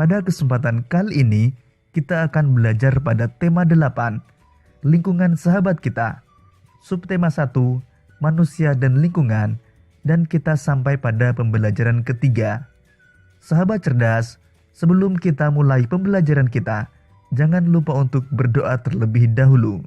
Pada kesempatan kali ini, kita akan belajar pada tema 8, lingkungan sahabat kita. Subtema 1, manusia dan lingkungan, dan kita sampai pada pembelajaran ketiga. Sahabat cerdas, sebelum kita mulai pembelajaran kita, jangan lupa untuk berdoa terlebih dahulu.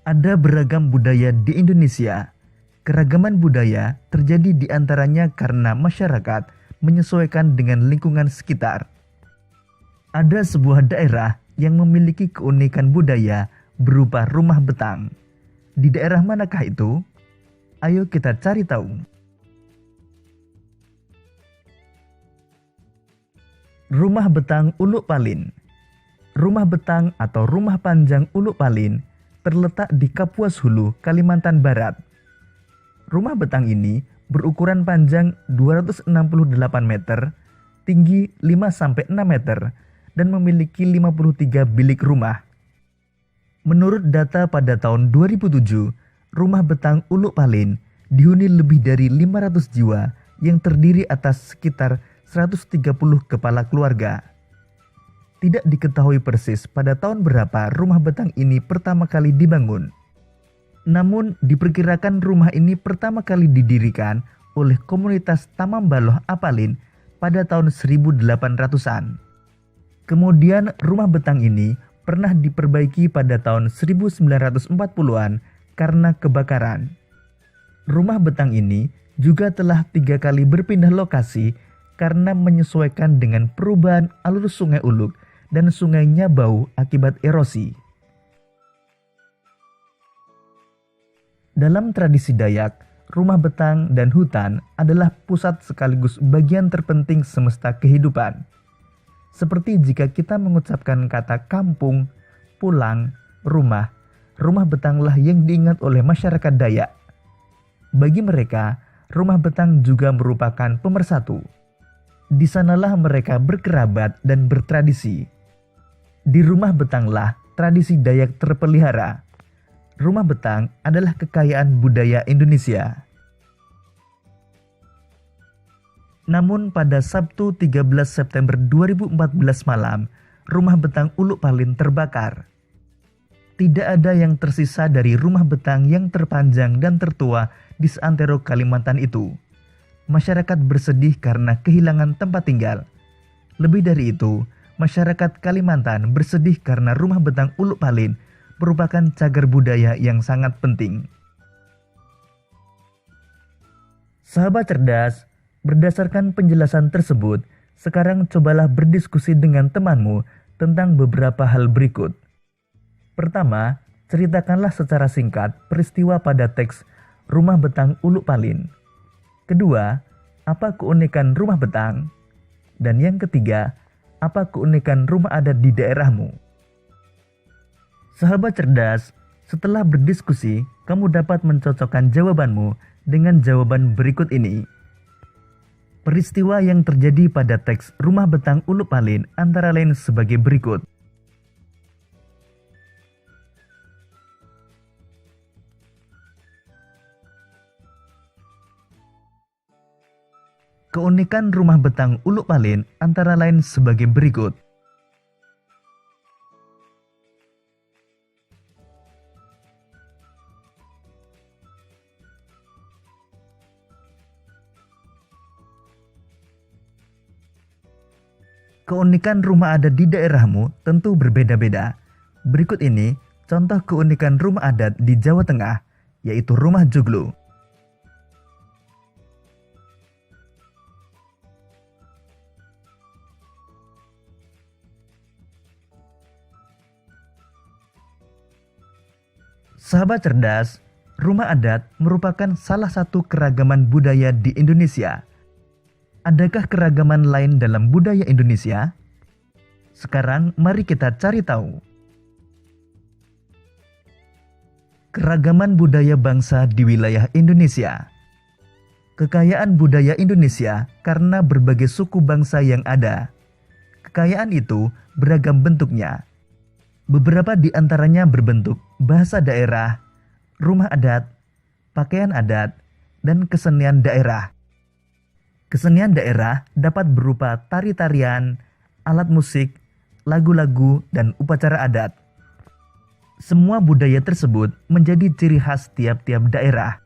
Ada beragam budaya di Indonesia. Keragaman budaya terjadi di antaranya karena masyarakat menyesuaikan dengan lingkungan sekitar. Ada sebuah daerah yang memiliki keunikan budaya berupa rumah betang. Di daerah manakah itu? Ayo kita cari tahu. Rumah betang Uluk Palin. Rumah betang atau rumah panjang Uluk Palin terletak di Kapuas Hulu, Kalimantan Barat. Rumah betang ini berukuran panjang 268 meter, tinggi 5-6 meter, dan memiliki 53 bilik rumah. Menurut data pada tahun 2007, rumah betang Uluk Palin dihuni lebih dari 500 jiwa yang terdiri atas sekitar 130 kepala keluarga. Tidak diketahui persis pada tahun berapa rumah betang ini pertama kali dibangun. Namun diperkirakan rumah ini pertama kali didirikan oleh komunitas Tamambaloh Apalin pada tahun 1800-an. Kemudian rumah betang ini pernah diperbaiki pada tahun 1940-an karena kebakaran. Rumah betang ini juga telah 3 kali berpindah lokasi karena menyesuaikan dengan perubahan alur sungai Uluk dan sungai Nyabau akibat erosi. Dalam tradisi Dayak, rumah betang dan hutan adalah pusat sekaligus bagian terpenting semesta kehidupan. Seperti jika kita mengucapkan kata kampung, pulang, rumah betanglah yang diingat oleh masyarakat Dayak. Bagi mereka, rumah betang juga merupakan pemersatu. Di sanalah mereka berkerabat dan bertradisi. Di rumah betanglah tradisi Dayak terpelihara. Rumah betang adalah kekayaan budaya Indonesia. Namun pada Sabtu 13 September 2014 malam, rumah betang Uluk Palin terbakar. Tidak ada yang tersisa dari rumah betang yang terpanjang dan tertua di seantero Kalimantan itu. Masyarakat bersedih karena kehilangan tempat tinggal. Lebih dari itu, masyarakat Kalimantan bersedih karena rumah betang Uluk Palin merupakan cagar budaya yang sangat penting. Sahabat cerdas, berdasarkan penjelasan tersebut, sekarang cobalah berdiskusi dengan temanmu tentang beberapa hal berikut. Pertama, ceritakanlah secara singkat peristiwa pada teks Rumah Betang Uluk Palin. Kedua, apa keunikan rumah betang? Dan yang ketiga, apa keunikan rumah adat di daerahmu? Sahabat cerdas, setelah berdiskusi, kamu dapat mencocokkan jawabanmu dengan jawaban berikut ini. Peristiwa yang terjadi pada teks Rumah Betang Uluk Palin antara lain sebagai berikut. Keunikan rumah betang Uluk Palin antara lain sebagai berikut. Keunikan rumah adat di daerahmu tentu berbeda-beda. Berikut ini contoh keunikan rumah adat di Jawa Tengah, yaitu rumah joglo. Sahabat cerdas, rumah adat merupakan salah satu keragaman budaya di Indonesia. Adakah keragaman lain dalam budaya Indonesia? Sekarang mari kita cari tahu. Keragaman budaya bangsa di wilayah Indonesia. Kekayaan budaya Indonesia karena berbagai suku bangsa yang ada. Kekayaan itu beragam bentuknya. Beberapa di antaranya berbentuk bahasa daerah, rumah adat, pakaian adat, dan kesenian daerah. Kesenian daerah dapat berupa tari-tarian, alat musik, lagu-lagu, dan upacara adat. Semua budaya tersebut menjadi ciri khas tiap-tiap daerah.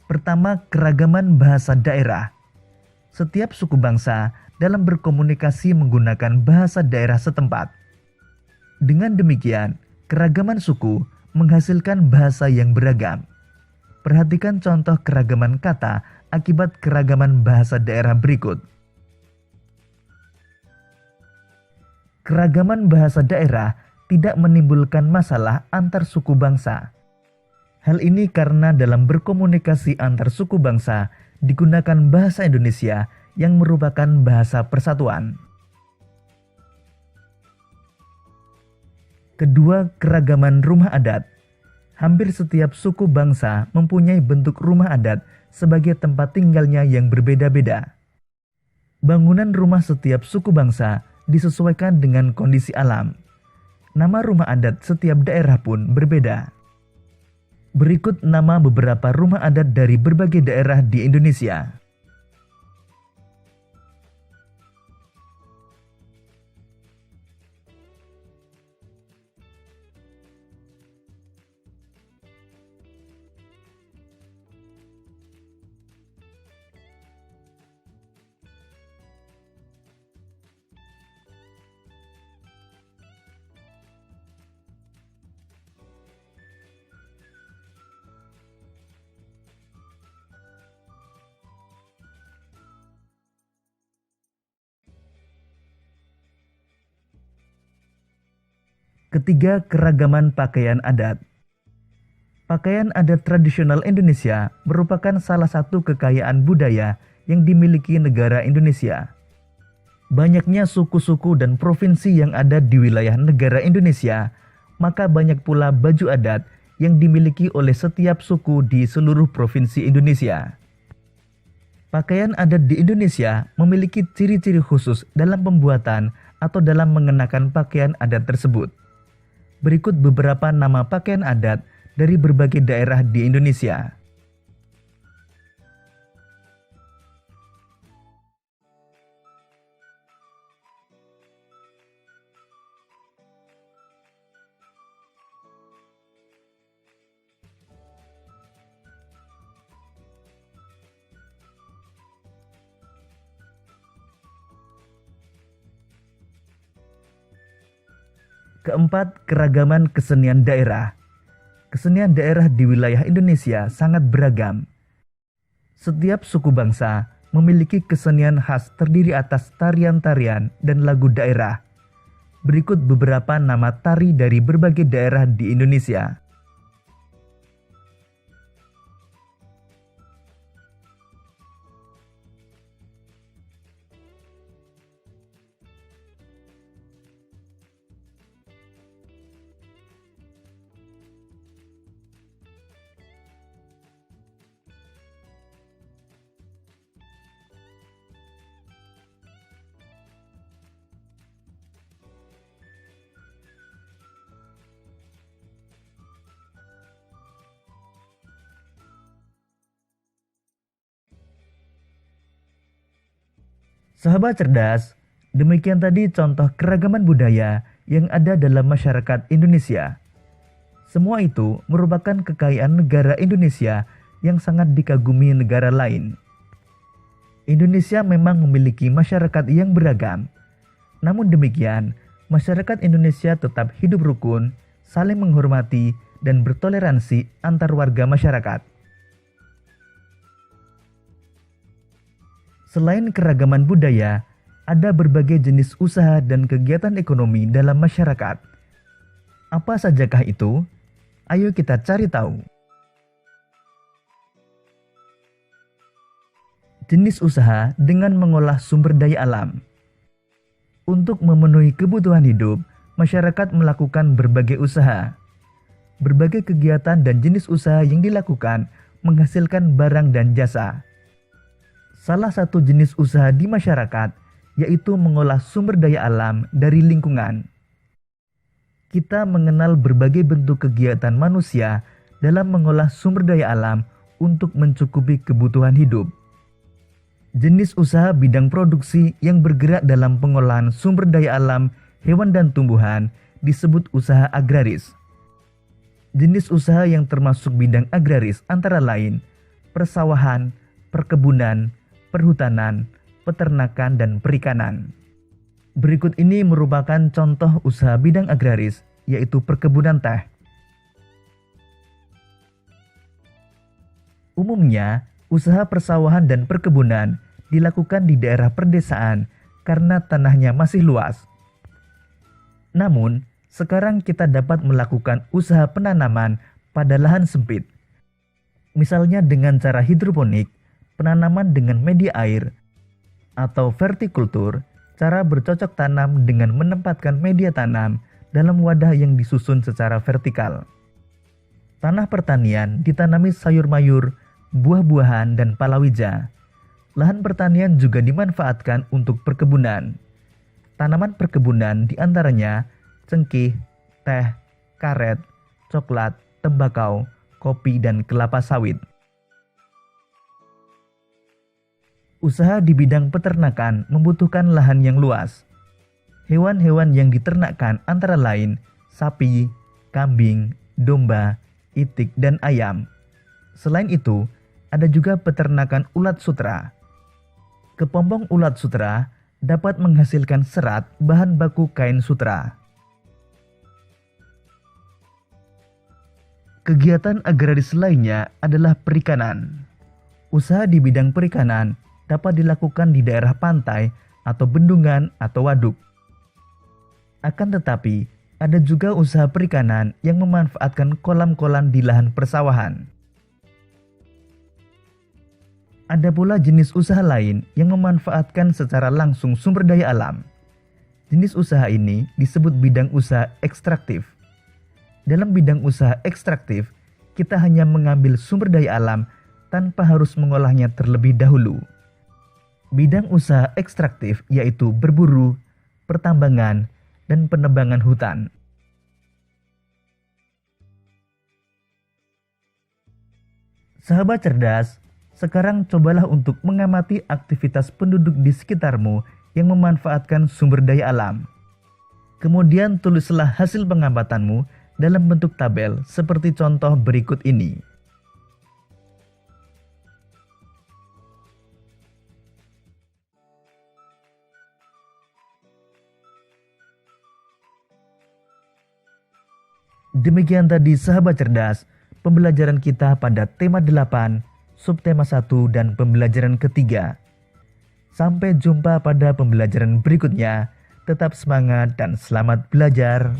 Pertama, keragaman bahasa daerah. Setiap suku bangsa dalam berkomunikasi menggunakan bahasa daerah setempat. Dengan demikian, keragaman suku menghasilkan bahasa yang beragam. Perhatikan contoh keragaman kata akibat keragaman bahasa daerah berikut. Keragaman bahasa daerah tidak menimbulkan masalah antar suku bangsa. Hal ini karena dalam berkomunikasi antar suku bangsa digunakan bahasa Indonesia yang merupakan bahasa persatuan. Kedua, keragaman rumah adat. Hampir setiap suku bangsa mempunyai bentuk rumah adat sebagai tempat tinggalnya yang berbeda-beda. Bangunan rumah setiap suku bangsa disesuaikan dengan kondisi alam. Nama rumah adat setiap daerah pun berbeda. Berikut nama beberapa rumah adat dari berbagai daerah di Indonesia. Ketiga, keragaman pakaian adat. Pakaian adat tradisional Indonesia merupakan salah satu kekayaan budaya yang dimiliki negara Indonesia. Banyaknya suku-suku dan provinsi yang ada di wilayah negara Indonesia, maka banyak pula baju adat yang dimiliki oleh setiap suku di seluruh provinsi Indonesia. Pakaian adat di Indonesia memiliki ciri-ciri khusus dalam pembuatan atau dalam mengenakan pakaian adat tersebut. Berikut beberapa nama pakaian adat dari berbagai daerah di Indonesia. Keempat, keragaman kesenian daerah. Kesenian daerah di wilayah Indonesia sangat beragam. Setiap suku bangsa memiliki kesenian khas terdiri atas tarian-tarian dan lagu daerah. Berikut beberapa nama tari dari berbagai daerah di Indonesia. Sahabat cerdas, demikian tadi contoh keragaman budaya yang ada dalam masyarakat Indonesia. Semua itu merupakan kekayaan negara Indonesia yang sangat dikagumi negara lain. Indonesia memang memiliki masyarakat yang beragam. Namun demikian, masyarakat Indonesia tetap hidup rukun, saling menghormati, dan bertoleransi antar warga masyarakat. Selain keragaman budaya, ada berbagai jenis usaha dan kegiatan ekonomi dalam masyarakat. Apa sajakah itu? Ayo kita cari tahu. Jenis usaha dengan mengolah sumber daya alam. Untuk memenuhi kebutuhan hidup, masyarakat melakukan berbagai usaha. Berbagai kegiatan dan jenis usaha yang dilakukan menghasilkan barang dan jasa. Salah satu jenis usaha di masyarakat yaitu mengolah sumber daya alam dari lingkungan. kita mengenal berbagai bentuk kegiatan manusia dalam mengolah sumber daya alam untuk mencukupi kebutuhan hidup. Jenis usaha bidang produksi yang bergerak dalam pengolahan sumber daya alam, hewan dan tumbuhan disebut usaha agraris. Jenis usaha yang termasuk bidang agraris antara lain persawahan, perkebunan, perhutanan, peternakan, dan perikanan. Berikut ini merupakan contoh usaha bidang agraris, yaitu perkebunan teh. Umumnya, usaha persawahan dan perkebunan dilakukan di daerah perdesaan karena tanahnya masih luas. Namun, sekarang kita dapat melakukan usaha penanaman pada lahan sempit. Misalnya dengan cara hidroponik, penanaman dengan media air, atau vertikultur, cara bercocok tanam dengan menempatkan media tanam dalam wadah yang disusun secara vertikal. Tanah pertanian ditanami sayur mayur, buah-buahan, dan palawija. Lahan pertanian juga dimanfaatkan untuk perkebunan. Tanaman perkebunan diantaranya cengkeh, teh, karet, coklat, tembakau, kopi, dan kelapa sawit. Usaha di bidang peternakan membutuhkan lahan yang luas. Hewan-hewan yang diternakkan antara lain sapi, kambing, domba, itik, dan ayam. Selain itu, ada juga peternakan ulat sutra. Kepompong ulat sutra dapat menghasilkan serat bahan baku kain sutra. Kegiatan agraris lainnya adalah perikanan. Usaha di bidang perikanan dapat dilakukan di daerah pantai atau bendungan atau waduk. Akan tetapi, ada juga usaha perikanan yang memanfaatkan kolam-kolam di lahan persawahan. Ada pula jenis usaha lain yang memanfaatkan secara langsung sumber daya alam. Jenis usaha ini disebut bidang usaha ekstraktif. Dalam bidang usaha ekstraktif, kita hanya mengambil sumber daya alam tanpa harus mengolahnya terlebih dahulu. Bidang usaha ekstraktif yaitu berburu, pertambangan, dan penebangan hutan. Sahabat cerdas, sekarang cobalah untuk mengamati aktivitas penduduk di sekitarmu yang memanfaatkan sumber daya alam. Kemudian tulislah hasil pengamatanmu dalam bentuk tabel seperti contoh berikut ini. Demikian tadi sahabat cerdas, pembelajaran kita pada tema 8, subtema 1 dan pembelajaran ketiga. Sampai jumpa pada pembelajaran berikutnya. Tetap semangat dan selamat belajar.